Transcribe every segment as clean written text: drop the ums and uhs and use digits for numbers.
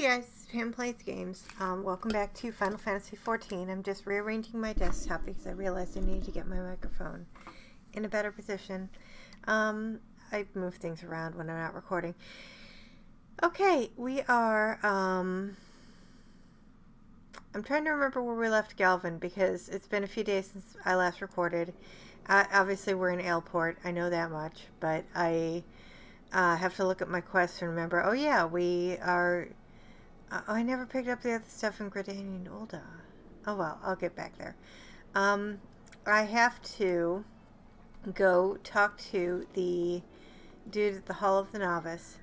guys, Pam Plays Games. Welcome back to Final Fantasy XIV. I'm just rearranging my desktop because I realized I needed to get my microphone in a better position. I move things around when I'm not recording. Okay, we are, I'm trying to remember where we left Galvin because it's been a few days since I last recorded. Obviously we're in Aleport, I know that much, but I have to look at my quest and remember, oh yeah, we are... I never picked up the other stuff in Gridania and Ul'dah. Oh well, I'll get back there. I have to go talk to the dude at the Hall of the Novice,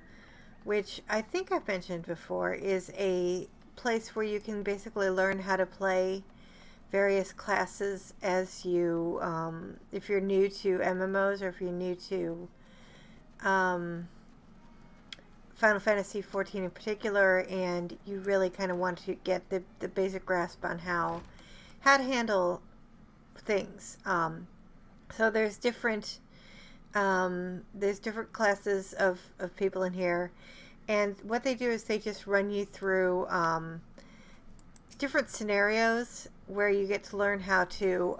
which I think I've mentioned before is a place where you can basically learn how to play various classes as you, if you're new to MMOs or if you're new to Final Fantasy XIV in particular, and you really kind of want to get the basic grasp on how to handle things. So there's different classes of people in here, and what they do is they just run you through different scenarios where you get to learn how to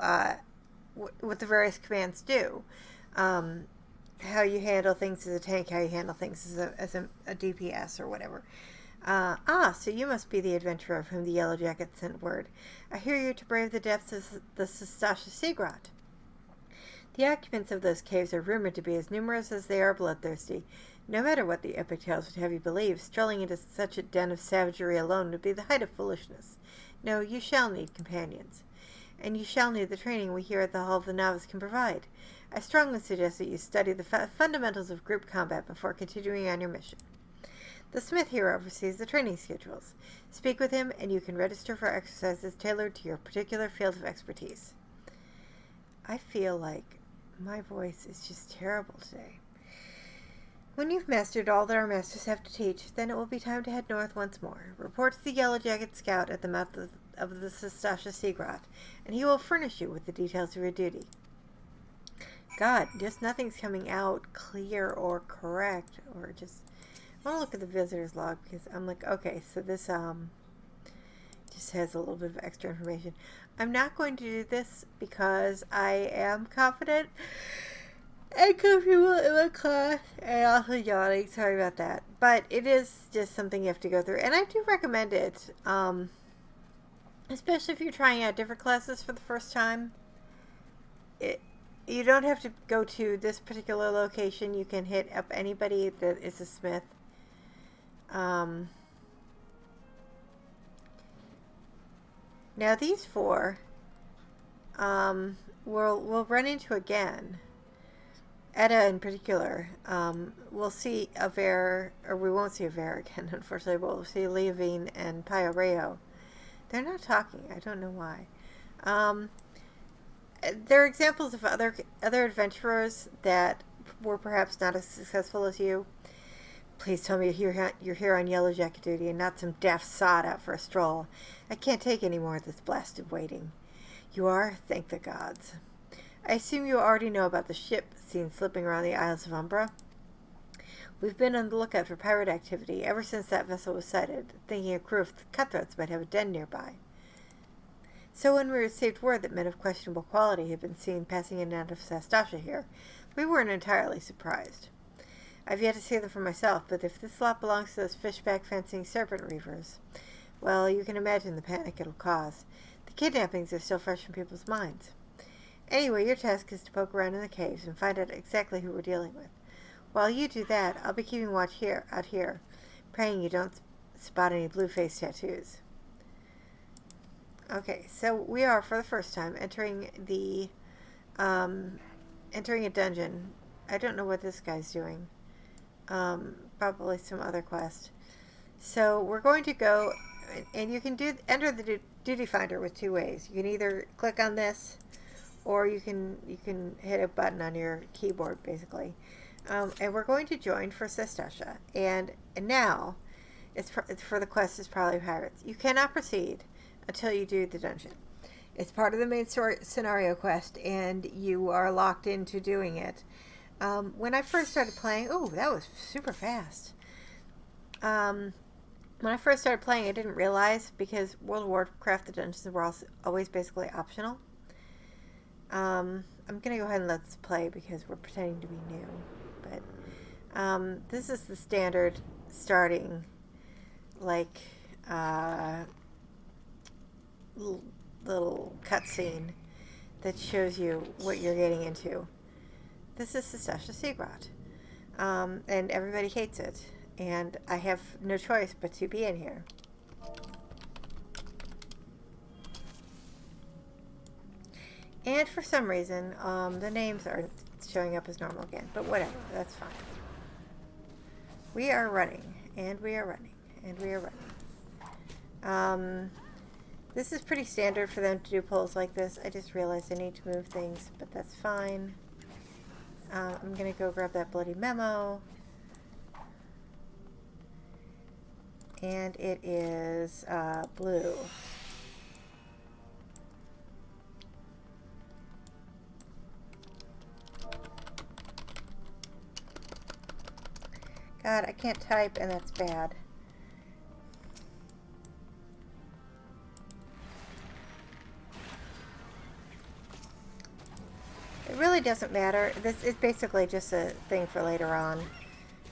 what the various commands do. How you handle things as a tank, how you handle things as a DPS or whatever. So you must be the adventurer of whom the Yellow Jacket sent word. I hear you to brave the depths of the Sastasha Seagrot. The occupants of those caves are rumored to be as numerous as they are bloodthirsty. No matter what the epic tales would have you believe, strolling into such a den of savagery alone would be the height of foolishness. No, you shall need companions. And you shall need the training we here at the Hall of the Novice can provide. I strongly suggest that you study the fundamentals of group combat before continuing on your mission. The smith here oversees the training schedules. Speak with him, and you can register for exercises tailored to your particular field of expertise. I feel like my voice is just terrible today. When you've mastered all that our masters have to teach, then it will be time to head north once more. Report to the Yellow Jacket Scout at the mouth of the Sastasha Seagrot, and he will furnish you with the details of your duty. God, just nothing's coming out clear or correct, or just... I want to look at the visitor's log, because I'm like, okay, so this, just has a little bit of extra information. I'm not going to do this, because I am confident and comfortable in my class, and also yawning, sorry about that. But it is just something you have to go through, and I do recommend it, especially if you're trying out different classes for the first time. You don't have to go to this particular location. You can hit up anybody that is a smith. Now these four we'll run into again. Edda in particular. We'll see Aver, or we won't see Aver again, unfortunately, but we'll see Leovine and Pio. They're not talking. I don't know why. There are examples of other adventurers that were perhaps not as successful as you. Please tell me you're here on Yellow Jacket duty and not some daft sod out for a stroll. I can't take any more of this blasted waiting. You are? Thank the gods. I assume you already know about the ship seen slipping around the Isles of Umbra. We've been on the lookout for pirate activity ever since that vessel was sighted, thinking a crew of cutthroats might have a den nearby. So when we received word that men of questionable quality had been seen passing in and out of Sastasha here, we weren't entirely surprised. I've yet to see them for myself, but if this lot belongs to those fishback-fancying serpent reavers, well, you can imagine the panic it'll cause. The kidnappings are still fresh in people's minds. Anyway, your task is to poke around in the caves and find out exactly who we're dealing with. While you do that, I'll be keeping watch out here, praying you don't spot any blue-face tattoos. Okay, so we are, for the first time, entering a dungeon. I don't know what this guy's doing. Probably some other quest. So we're going to go, and you can enter the duty finder with two ways. You can either click on this, or you can hit a button on your keyboard, basically. And we're going to join for Sastasha. And now, it's for the quest is probably pirates. You cannot proceed until you do the dungeon. It's part of the main scenario quest, and you are locked into doing it. When I first started playing, oh, that was super fast. When I first started playing, I didn't realize, because World of Warcraft, the dungeons were always basically optional. I'm going to go ahead and let this play because we're pretending to be new. But this is the standard starting, like, little cutscene that shows you what you're getting into. This is Sastasha Seagrot. And everybody hates it. And I have no choice but to be in here. And for some reason, the names aren't showing up as normal again. But whatever, that's fine. We are running, and we are running, and we are running. This is pretty standard for them to do polls like this. I just realized I need to move things, but that's fine. I'm going to go grab that bloody memo. And it is blue. God, I can't type, and that's bad. It really doesn't matter. This is basically just a thing for later on.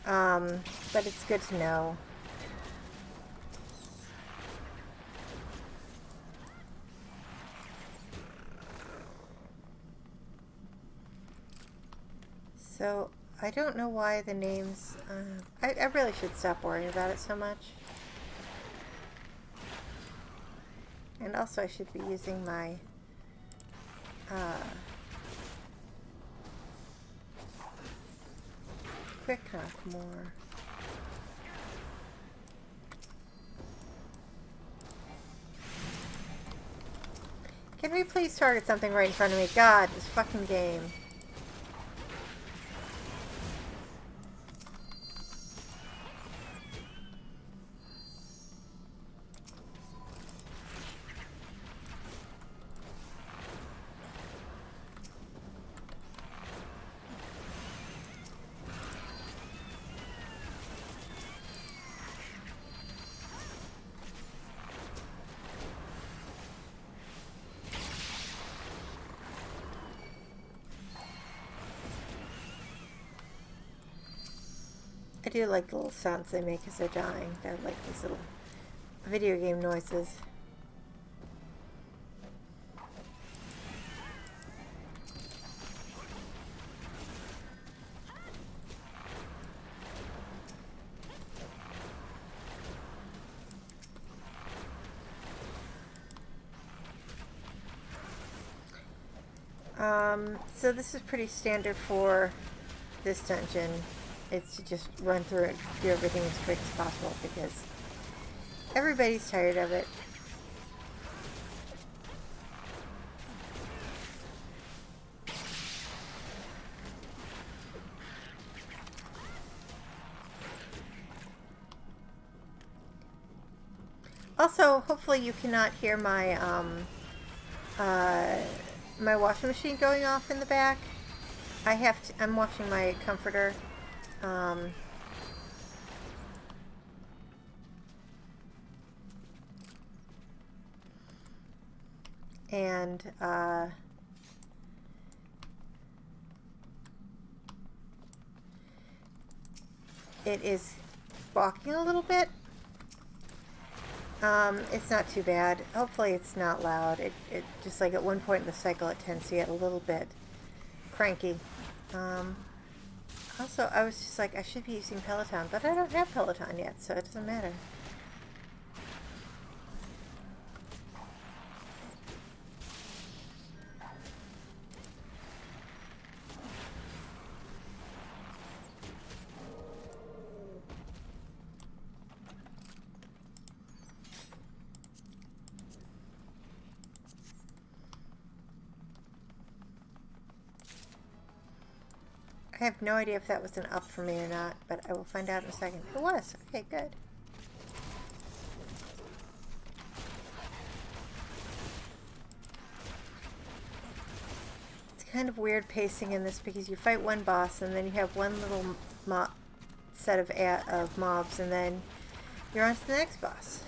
But it's good to know. So, I don't know why the names... I really should stop worrying about it so much. And also I should be using my... quick knock more. Can we please target something right in front of me? God, this fucking game. I do like the little sounds they make as they're dying. They're like these little video game noises. So this is pretty standard for this dungeon. It's to just run through it, do everything as quick as possible because everybody's tired of it. Also, hopefully you cannot hear my my washing machine going off in the back. I'm washing my comforter. And it is balking a little bit. It's not too bad. Hopefully it's not loud. It just like at one point in the cycle it tends to get a little bit cranky. Also, I was just like, I should be using Peloton, but I don't have Peloton yet, so it doesn't matter. I have no idea if that was an up for me or not, but I will find out in a second. It was. Okay, good. It's kind of weird pacing in this because you fight one boss and then you have one little set of mobs, and then you're on to the next boss.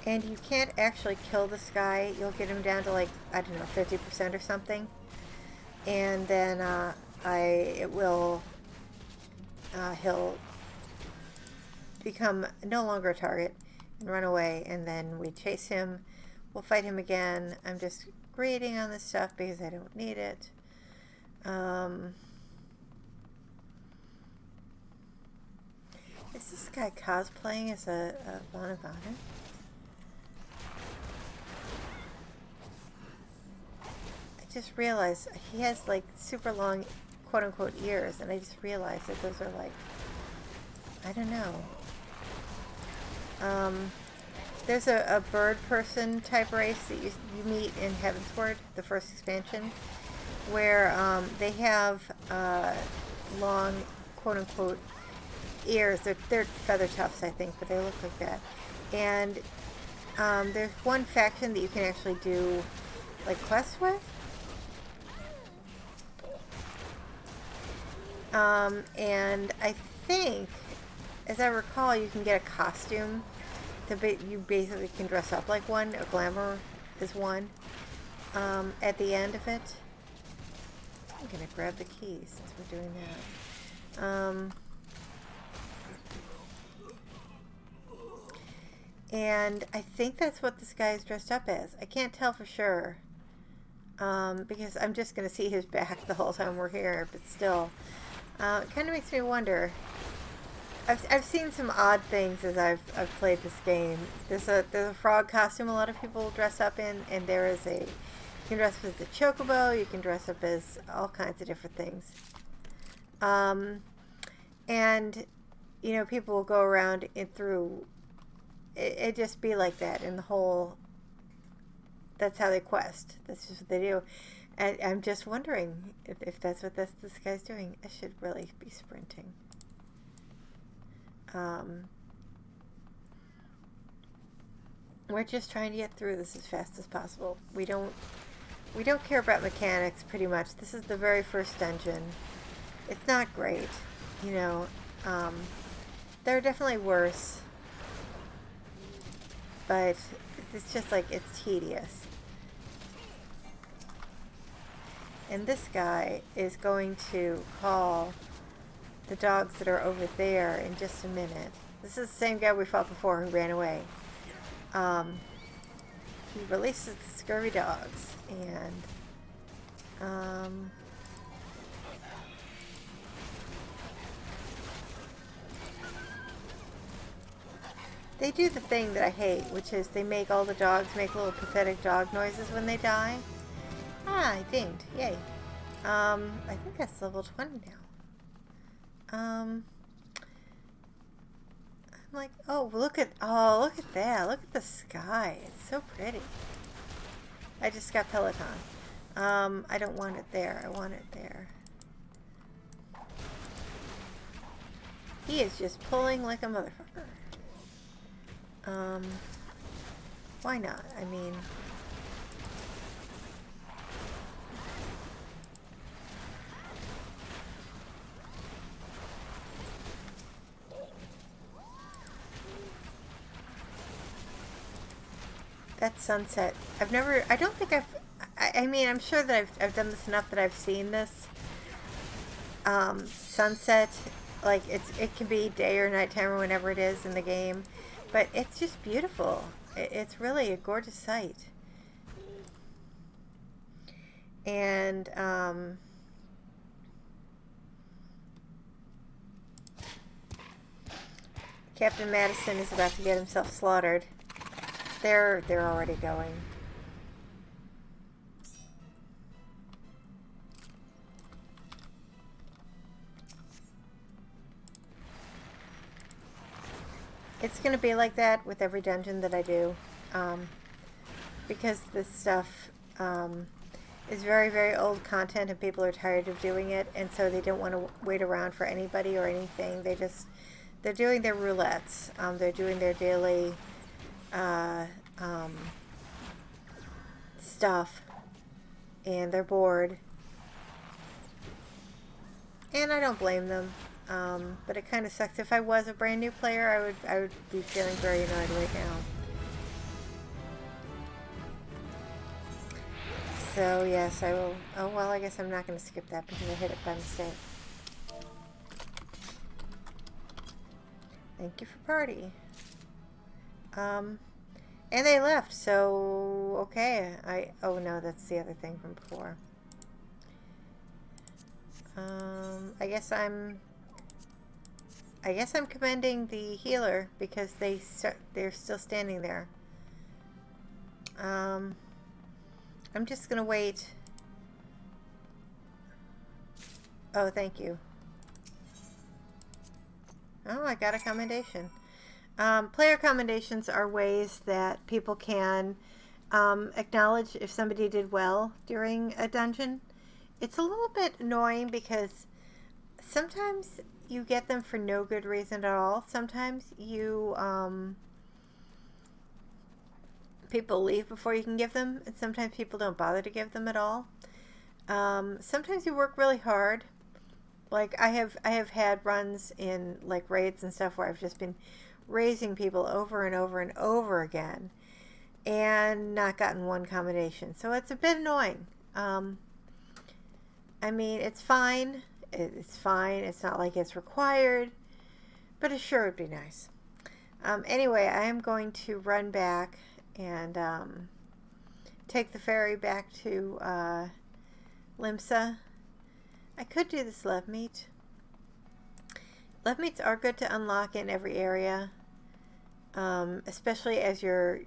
And you can't actually kill this guy. You'll get him down to like, I don't know, 50% or something. And then he'll become no longer a target and run away. And then we chase him. We'll fight him again. I'm just grading on this stuff because I don't need it. Is this guy cosplaying as a Von of Honor? I just realized he has like super long quote-unquote ears, and I just realized that those are like, I don't know. There's a bird person type race that you meet in Heavensward, the first expansion, where they have long quote-unquote ears. They're feather tufts, I think, but they look like that. And there's one faction that you can actually do like quests with. And I think, as I recall, you can get a costume that you basically can dress up like one, or glamour is one, at the end of it. I'm going to grab the key since we're doing that. And I think that's what this guy is dressed up as. I can't tell for sure, because I'm just going to see his back the whole time we're here, but still. It kind of makes me wonder. I've seen some odd things as I've played this game. There's a frog costume a lot of people dress up in, and you can dress up as a chocobo, you can dress up as all kinds of different things. And, you know, people will go around and through, it just be like that in the whole, that's how they quest. That's just what they do. And I'm just wondering if that's what this guy's doing. I should really be sprinting. We're just trying to get through this as fast as possible. We don't care about mechanics pretty much. This is the very first dungeon. It's not great, you know. There are definitely worse, but it's just like, it's tedious. And this guy is going to call the dogs that are over there in just a minute. This is the same guy we fought before who ran away. He releases the scurvy dogs, and they do the thing that I hate, which is they make all the dogs make little pathetic dog noises when they die. Ah, I dinged. Yay. I think that's level 20 now. I'm like, look at that. Look at the sky. It's so pretty. I just got Peloton. I don't want it there. I want it there. He is just pulling like a motherfucker. Why not? I mean, that sunset. I mean, I'm sure that I've done this enough that I've seen this sunset. Like, it can be day or nighttime or whenever it is in the game, but it's just beautiful. It's really a gorgeous sight. And Captain Madison is about to get himself slaughtered. They're already going. It's going to be like that with every dungeon that I do, because this stuff, is very, very old content and people are tired of doing it, and so they don't want to wait around for anybody or anything. They're doing their roulettes. They're doing their daily stuff, and they're bored. And I don't blame them. But it kind of sucks. If I was a brand new player, I would be feeling very annoyed right now. So yes, I will. Oh well, I guess I'm not going to skip that because I hit it by mistake. Thank you for party. And they left, so okay. Oh no, that's the other thing from before. I guess I'm commending the healer because they're still standing there. I'm just gonna wait. Oh, thank you. Oh, I got a commendation. Player commendations are ways that people can acknowledge if somebody did well during a dungeon. It's a little bit annoying because sometimes you get them for no good reason at all. Sometimes you people leave before you can give them, and sometimes people don't bother to give them at all. Sometimes you work really hard. Like I have had runs in like raids and stuff where I've just been raising people over and over and over again and not gotten one commendation. So it's a bit annoying. I mean, it's fine. It's fine. It's not like it's required, but it sure would be nice. Anyway, I am going to run back and take the ferry back to Limsa. I could do this love meat. Love meats are good to unlock in every area, especially if you're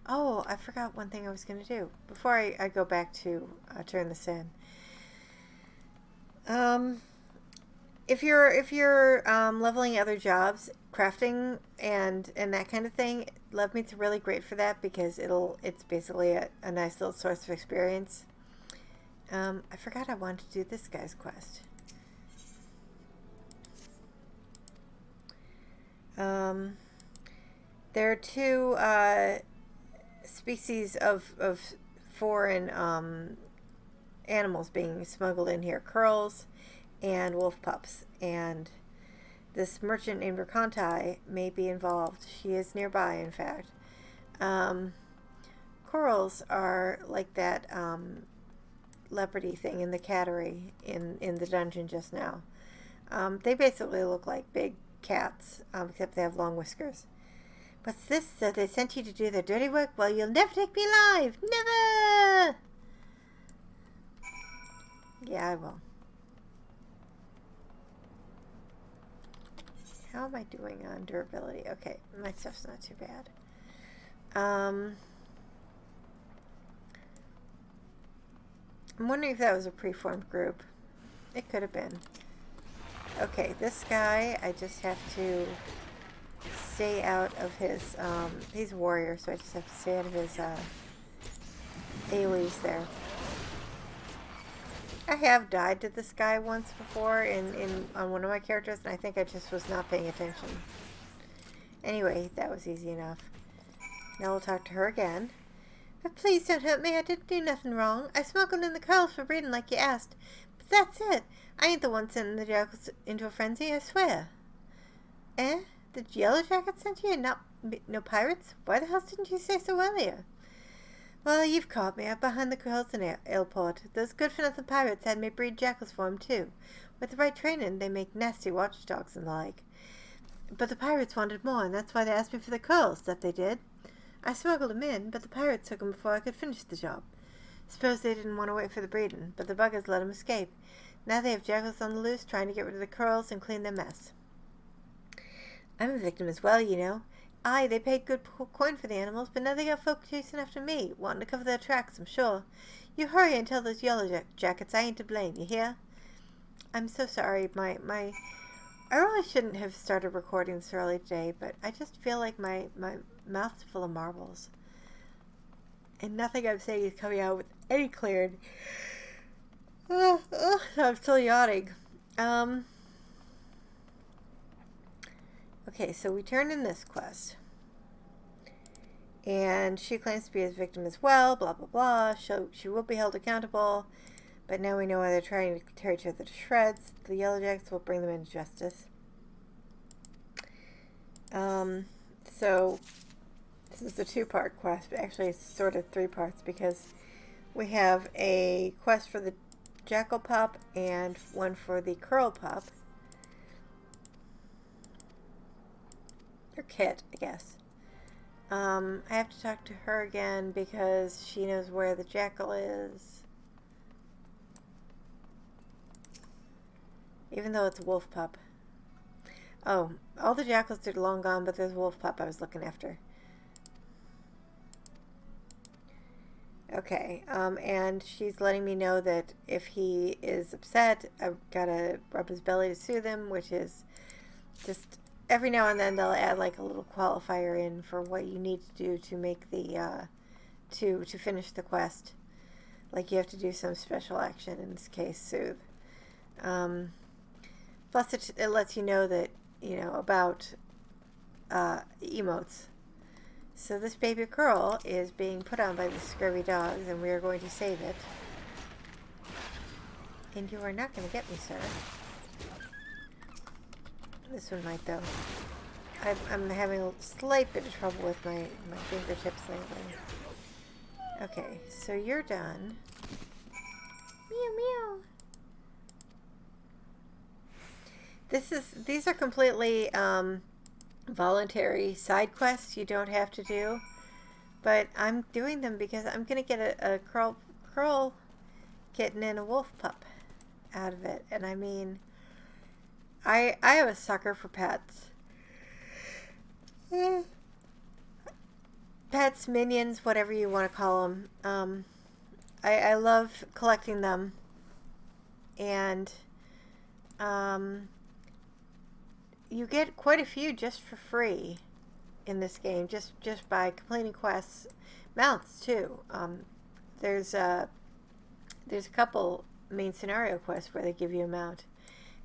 oh, I forgot one thing I was going to do before I go back to turn this in. If you're leveling other jobs, crafting and that kind of thing, love meat's really great for that because it's basically a nice little source of experience. I forgot I wanted to do this guy's quest. There are two species of foreign animals being smuggled in here, couerls and wolf pups, and this merchant named Racontai may be involved. She is nearby, in fact. Couerls are like that leopardy thing in the cattery in the dungeon just now. They basically look like big cats, except they have long whiskers. What's this? So they sent you to do their dirty work? Well, you'll never take me alive! Never! Yeah, I will. How am I doing on durability? Okay, my stuff's not too bad. I'm wondering if that was a preformed group. It could have been. Okay, this guy, I just have to stay out of his, he's a warrior, so I just have to stay out of his, AoEs there. I have died to this guy once before on one of my characters, and I think I just was not paying attention. Anyway, that was easy enough. Now we'll talk to her again. But please don't hurt me, I didn't do nothing wrong. I smuggled in the couerls for breeding like you asked. But that's it. I ain't the one sending the jackals into a frenzy, I swear. Eh? The yellow jacket sent you and not no pirates? Why the hell didn't you say so earlier? Well, you've caught me up behind the couerls in Ailport. Those good-for-nothing pirates had me breed jackals for 'em, too. With the right training, they make nasty watchdogs and the like. But the pirates wanted more, and that's why they asked me for the couerls, that they did. I smuggled 'em in, but the pirates took 'em before I could finish the job. Suppose they didn't want to wait for the breeding, but the buggers let 'em escape. Now they have jackals on the loose, trying to get rid of the couerls and clean their mess. I'm a victim as well, you know. Aye, they paid good coin for the animals, but now they got folk chasing after me, wanting to cover their tracks, I'm sure. You hurry and tell those yellow jackets I ain't to blame, you hear? I'm so sorry, I really shouldn't have started recording this early today, but I just feel like my mouth's full of marbles. And nothing I'm saying is coming out with any clarity. I'm still yawning. Okay, so we turn in this quest. And she claims to be his victim as well, blah, blah, blah. She will be held accountable. But now we know why they're trying to tear each other to shreds. The Yellow Jackets will bring them into justice. So this is a 2-part quest, but actually it's sort of 3 parts because we have a quest for the Jackal Pup and one for the Couerl Pup. Or Kit, I guess. I have to talk to her again because she knows where the Jackal is. Even though it's a wolf pup. Oh, all the jackals are long gone, but there's a wolf pup I was looking after. Okay, and she's letting me know that if he is upset, I've got to rub his belly to soothe him, which is just every now and then they'll add like a little qualifier in for what you need to do to make the, to finish the quest. Like you have to do some special action, in this case, soothe. Plus it lets you know that, about emotes. So this baby couerl is being put on by the scurvy dogs, and we are going to save it. And you are not going to get me, sir. This one might, though. I'm having a slight bit of trouble with my fingertips lately. Okay, so you're done. Meow, meow. These are completely voluntary side quests you don't have to do, but I'm doing them because I'm gonna get a couerl kitten and a wolf pup out of it. And I mean, I am a sucker for pets. Pets, minions, whatever you want to call them. I love collecting them, and you get quite a few just for free in this game, just by completing quests. Mounts too. There's a couple main scenario quests where they give you a mount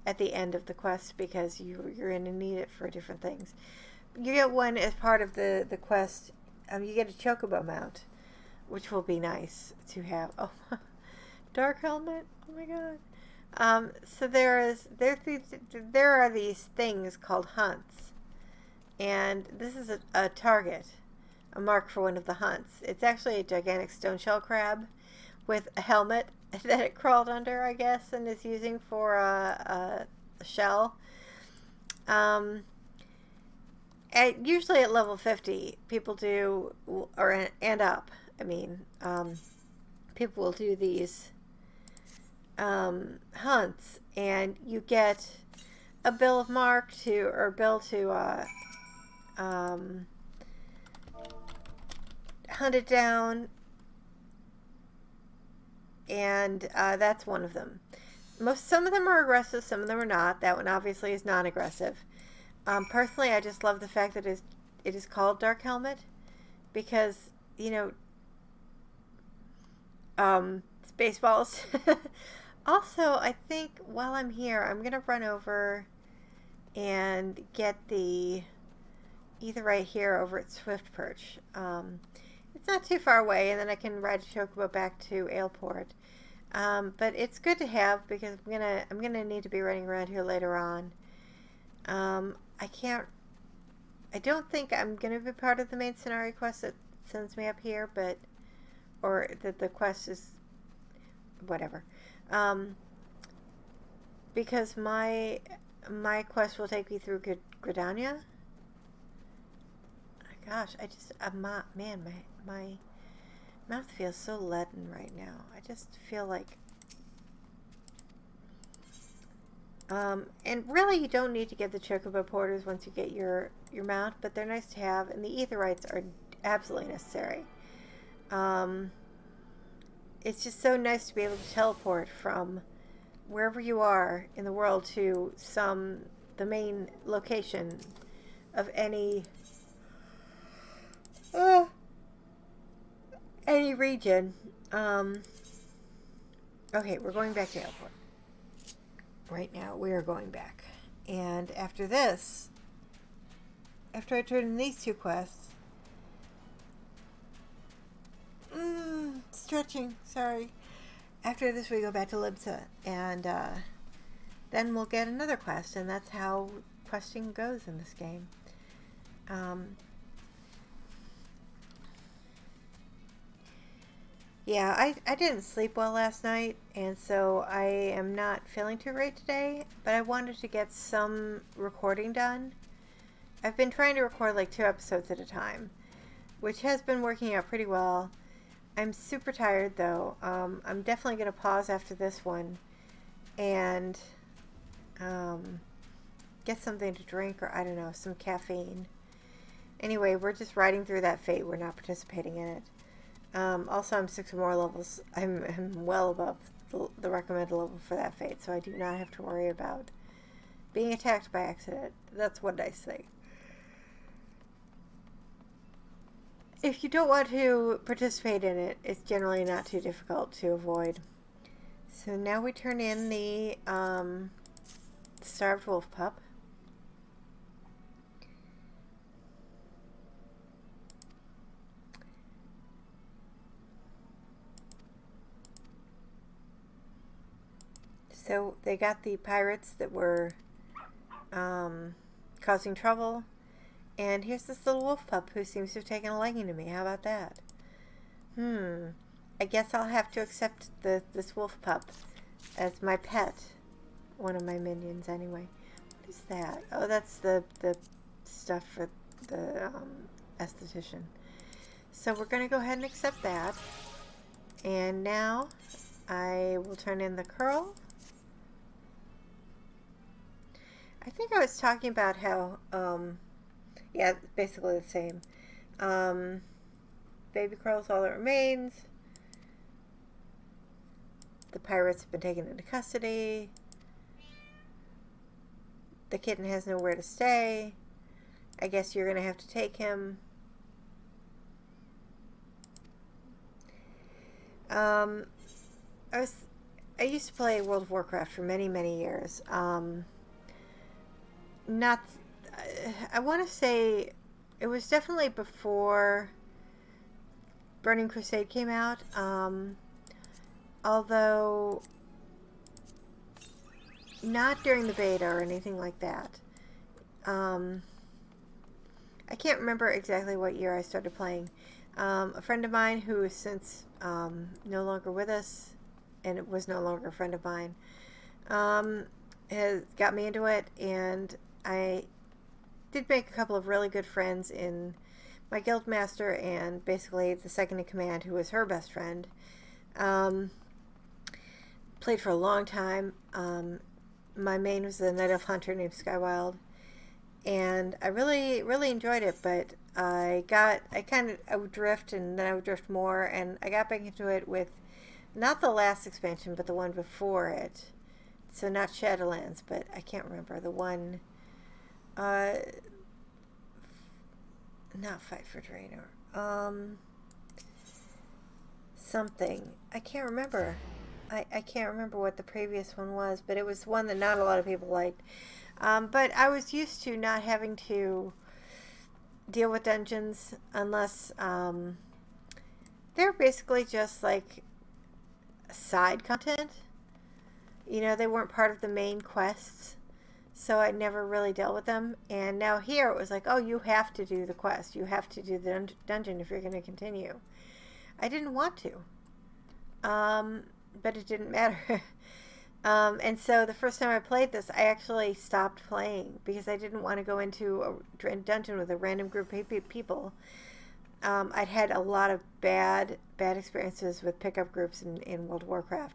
at the end of the quest because you're going to need it for different things. You get one as part of the quest. You get a chocobo mount, which will be nice to have. Oh, dark helmet. Oh my god. So there are these things called hunts, and this is a target, a mark for one of the hunts. It's actually a gigantic stone shell crab with a helmet that it crawled under, I guess, and is using for a shell. Usually at level 50, people do, and up. I mean, people will do these hunts, and you get a bill of mark to hunt it down, and that's one of them. Some of them are aggressive, some of them are not. That one obviously is non-aggressive. Personally, I just love the fact that it is called Dark Helmet, because Spaceballs. Also, I think while I'm here, I'm going to run over and get either right here over at Swift Perch. It's not too far away, and then I can ride a chocobo back to Aleport. But it's good to have because I'm gonna need to be running around here later on. I don't think I'm gonna be part of the main scenario quest that sends me up here, or that the quest is whatever. Because my quest will take me through Gridania. Gosh, man, my mouth feels so leaden right now. I just feel like, and really you don't need to get the chocobo porters once you get your mount, but they're nice to have, and the aetherites are absolutely necessary. It's just so nice to be able to teleport from wherever you are in the world to the main location of any any region. Okay, we're going back to the airport. Right now, we are going back. And after this, after I turn in these 2 quests, stretching, sorry. After this, we go back to Libsa, and then we'll get another quest, and that's how questing goes in this game. Yeah, I didn't sleep well last night, and so I am not feeling too great today, but I wanted to get some recording done. I've been trying to record like 2 episodes at a time, which has been working out pretty well. I'm super tired, though. I'm definitely going to pause after this one and get something to drink, or I don't know, some caffeine. Anyway, we're just riding through that fate. We're not participating in it. Also, I'm 6 or more levels. I'm well above the recommended level for that fate, so I do not have to worry about being attacked by accident. That's what I say. If you don't want to participate in it, it's generally not too difficult to avoid. So now we turn in the starved wolf pup. So they got the pirates that were causing trouble. And here's this little wolf pup who seems to have taken a liking to me. How about that? I guess I'll have to accept this wolf pup as my pet. One of my minions, anyway. What is that? Oh, that's the stuff for the esthetician. So we're going to go ahead and accept that. And now I will turn in the couerl. I think I was talking about how, yeah, basically the same. Baby couerl's all that remains. The pirates have been taken into custody. The kitten has nowhere to stay. I guess you're going to have to take him. I used to play World of Warcraft for many, many years. I want to say it was definitely before Burning Crusade came out, although not during the beta or anything like that. I can't remember exactly what year I started playing. A friend of mine who is since no longer with us, and it was no longer a friend of mine, has got me into it, and I did make a couple of really good friends in my guild master and basically the second in command, who was her best friend. Played for a long time. My main was a night elf hunter named Skywild, and I really, really enjoyed it, but I would drift, and then I would drift more, and I got back into it with not the last expansion, but the one before it. So not Shadowlands, but I can't remember the one. Not Fight for Draenor. Something. I can't remember. I can't remember what the previous one was, but it was one that not a lot of people liked. But I was used to not having to deal with dungeons unless they're basically just like side content. You know, they weren't part of the main quests. So I never really dealt with them. And now here it was like, oh, you have to do the quest. You have to do the dungeon if you're going to continue. I didn't want to. But it didn't matter. And so the first time I played this, I actually stopped playing because I didn't want to go into a dungeon with a random group of people. I'd had a lot of bad experiences with pickup groups in World of Warcraft.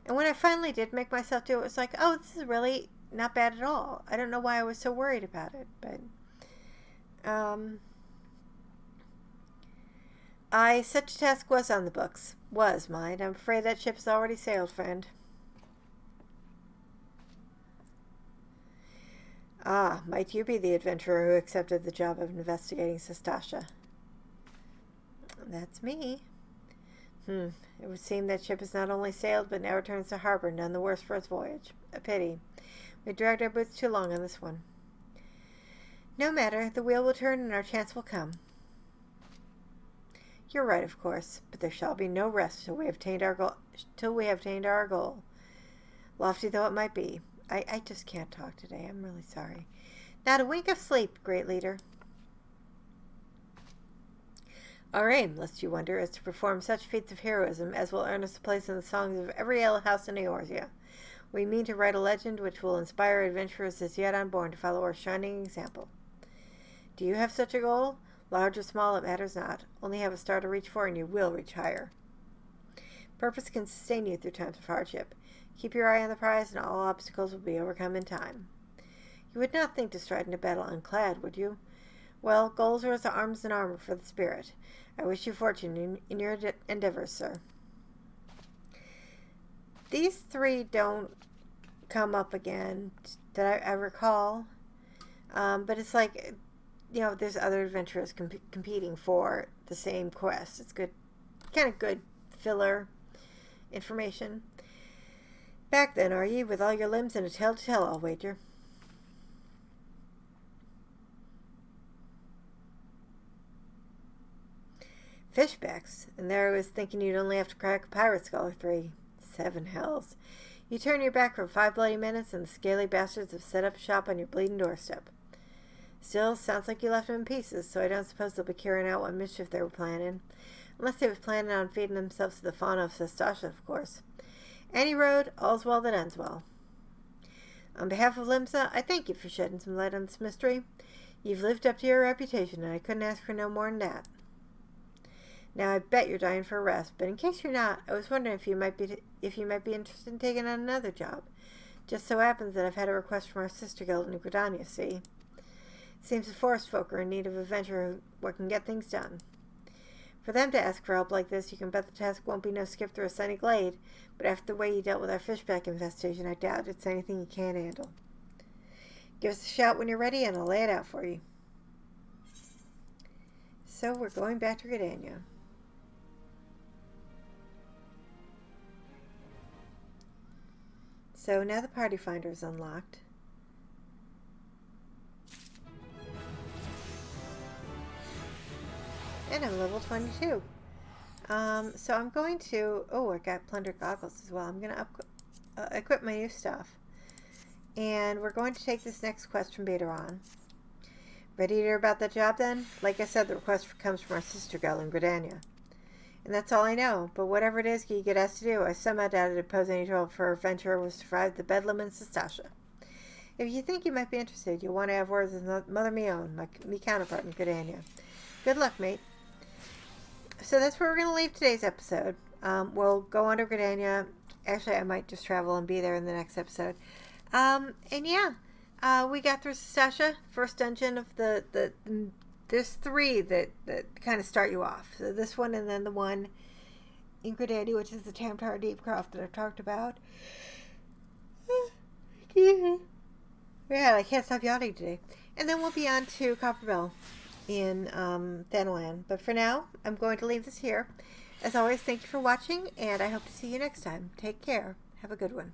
And when I finally did make myself do it, it was like, oh, this is really not bad at all. I don't know why I was so worried about it, but such a task was on the books. Was mine. I'm afraid that ship has already sailed, friend. Ah, might you be the adventurer who accepted the job of investigating Sastasha? That's me. It would seem that ship has not only sailed, but now returns to harbor, none the worse for its voyage. A pity. We dragged our boots too long on this one. No matter, the wheel will turn and our chance will come. You're right, of course, but there shall be no rest till we have attained our goal. Lofty though it might be. I just can't talk today. I'm really sorry. Not a wink of sleep, great leader. Our aim, lest you wonder, is to perform such feats of heroism as will earn us a place in the songs of every alehouse in Eorzea. We mean to write a legend which will inspire adventurers as yet unborn to follow our shining example. Do you have such a goal? Large or small, it matters not. Only have a star to reach for, and you will reach higher. Purpose can sustain you through times of hardship. Keep your eye on the prize, and all obstacles will be overcome in time. You would not think to stride into battle unclad, would you? Well, goals are as arms and armor for the spirit. I wish you fortune in your endeavors, sir. These three don't come up again that I recall. But it's like, there's other adventurers competing for the same quest. It's good, kind of good filler information. Back then, are ye, with all your limbs and a tale to tell, I'll wager. Fishbacks, and there I was thinking you'd only have to crack a pirate skull or 3. 7 hells. You turn your back for 5 bloody minutes, and the scaly bastards have set up shop on your bleeding doorstep. Still, sounds like you left them in pieces, so I don't suppose they'll be carrying out what mischief they were planning. Unless they was planning on feeding themselves to the fauna of Sastasha, of course. Any road, all's well that ends well. On behalf of Limsa, I thank you for shedding some light on this mystery. You've lived up to your reputation, and I couldn't ask for no more than that. Now, I bet you're dying for a rest, but in case you're not, I was wondering if you might be interested in taking on another job. Just so happens that I've had a request from our sister guild in Gridania, see? Seems the forest folk are in need of a venturer what can get things done. For them to ask for help like this, you can bet the task won't be no skip through a sunny glade, but after the way you dealt with our fishback infestation, I doubt it's anything you can't handle. Give us a shout when you're ready, and I'll lay it out for you. So we're going back to Gridania. So now the party finder is unlocked. And I'm level 22. So I'm going to... Oh, I got plundered goggles as well. I'm going to equip my new stuff. And we're going to take this next quest from Beta on. Ready to hear about that job then? Like I said, the request comes from our sister guild in Gridania. And that's all I know. But whatever it is you get asked to do, I somehow doubt it'd pose any trouble for a adventurer to survive the bedlam in Sastasha. If you think you might be interested, you'll want to have words with Mother Mion, my counterpart in Gridania. Good luck, mate. So that's where we're going to leave today's episode. We'll go on to Gridania. Actually, I might just travel and be there in the next episode. And yeah, we got through Sastasha, first dungeon of there's 3 that kind of start you off. So this one and then the one in Gridania, which is the Tamtar Deepcroft that I've talked about. Yeah, I can't stop yawning today. And then we'll be on to Copperbell in Thanalan. But for now, I'm going to leave this here. As always, thank you for watching, and I hope to see you next time. Take care. Have a good one.